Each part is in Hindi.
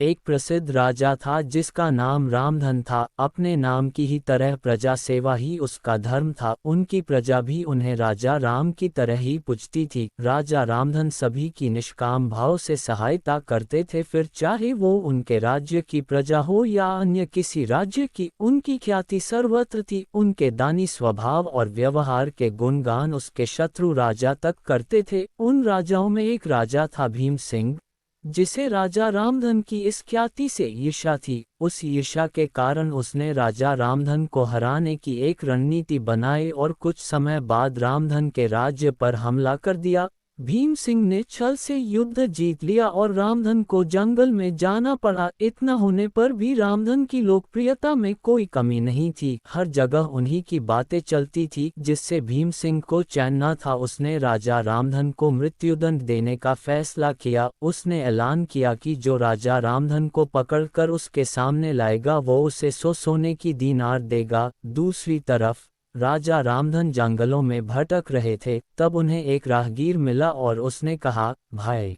एक प्रसिद्ध राजा था जिसका नाम रामधन था। अपने नाम की ही तरह प्रजा सेवा ही उसका धर्म था। उनकी प्रजा भी उन्हें राजा राम की तरह ही पूजती थी। राजा रामधन सभी की निष्काम भाव से सहायता करते थे, फिर चाहे वो उनके राज्य की प्रजा हो या अन्य किसी राज्य की। उनकी ख्याति सर्वत्र थी। उनके दानी स्वभाव और व्यवहार के गुणगान उसके शत्रु राजा तक करते थे। उन राजाओं में एक राजा था भीम सिंह, जिसे राजा रामधन की इस ख्याति से ईर्ष्या थी। उस ईर्ष्या के कारण उसने राजा रामधन को हराने की एक रणनीति बनाई और कुछ समय बाद रामधन के राज्य पर हमला कर दिया। भीम सिंह ने छल से युद्ध जीत लिया और रामधन को जंगल में जाना पड़ा। इतना होने पर भी रामधन की लोकप्रियता में कोई कमी नहीं थी। हर जगह उन्हीं की बातें चलती थी, जिससे भीम सिंह को चैन न था। उसने राजा रामधन को मृत्युदंड देने का फैसला किया। उसने ऐलान किया कि जो राजा रामधन को पकड़कर उसके सामने लाएगा वो उसे 100 सोने की दीनार देगा। दूसरी तरफ राजा रामधन जंगलों में भटक रहे थे। तब उन्हें एक राहगीर मिला और उसने कहा, भाई,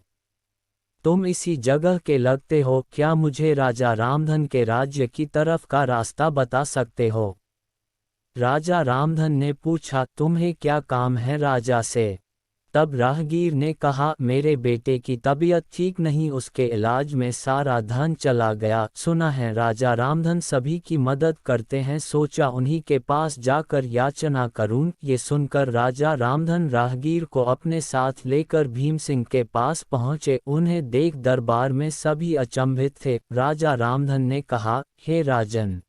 तुम इसी जगह के लगते हो, क्या मुझे राजा रामधन के राज्य की तरफ का रास्ता बता सकते हो? राजा रामधन ने पूछा, तुम्हें क्या काम है राजा से? तब राहगीर ने कहा, मेरे बेटे की तबीयत ठीक नहीं, उसके इलाज में सारा धन चला गया। सुना है राजा रामधन सभी की मदद करते हैं, सोचा उन्हीं के पास जाकर याचना करूं। ये सुनकर राजा रामधन राहगीर को अपने साथ लेकर भीम सिंह के पास पहुंचे। उन्हें देख दरबार में सभी अचंभित थे। राजा रामधन ने कहा, हे राजन,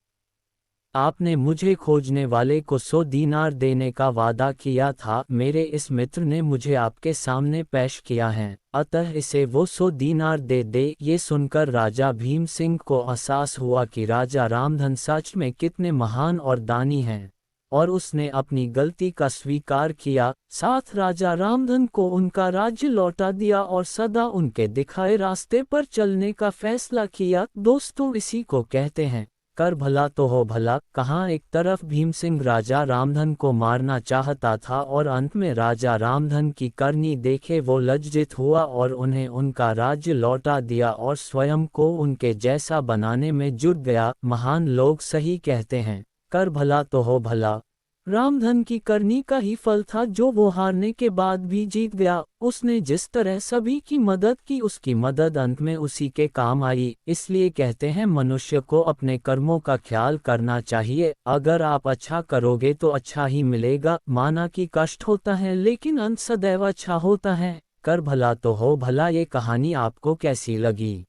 आपने मुझे खोजने वाले को 100 दीनार देने का वादा किया था। मेरे इस मित्र ने मुझे आपके सामने पेश किया है, अतः इसे वो 100 दीनार दे दे। ये सुनकर राजा भीम सिंह को एहसास हुआ कि राजा रामधन सच में कितने महान और दानी हैं, और उसने अपनी गलती का स्वीकार किया। साथ राजा रामधन को उनका राज्य लौटा दिया और सदा उनके दिखाए रास्ते पर चलने का फैसला किया। दोस्तों, इसी को कहते हैं कर भला तो हो भला। कहाँ एक तरफ भीम सिंह राजा रामधन को मारना चाहता था और अंत में राजा रामधन की करनी देखे वो लज्जित हुआ और उन्हें उनका राज्य लौटा दिया और स्वयं को उनके जैसा बनाने में जुट गया। महान लोग सही कहते हैं, कर भला तो हो भला। रामधन की करनी का ही फल था जो वो हारने के बाद भी जीत गया। उसने जिस तरह सभी की मदद की, उसकी मदद अंत में उसी के काम आई। इसलिए कहते हैं मनुष्य को अपने कर्मों का ख्याल करना चाहिए। अगर आप अच्छा करोगे तो अच्छा ही मिलेगा। माना कि कष्ट होता है लेकिन अंत सदैव अच्छा होता है। कर भला तो हो भला। ये कहानी आपको कैसी लगी?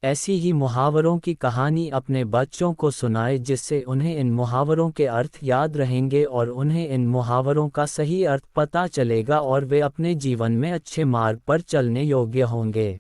ऐसी ही मुहावरों की कहानी अपने बच्चों को सुनाए, जिससे उन्हें इन मुहावरों के अर्थ याद रहेंगे और उन्हें इन मुहावरों का सही अर्थ पता चलेगा और वे अपने जीवन में अच्छे मार्ग पर चलने योग्य होंगे।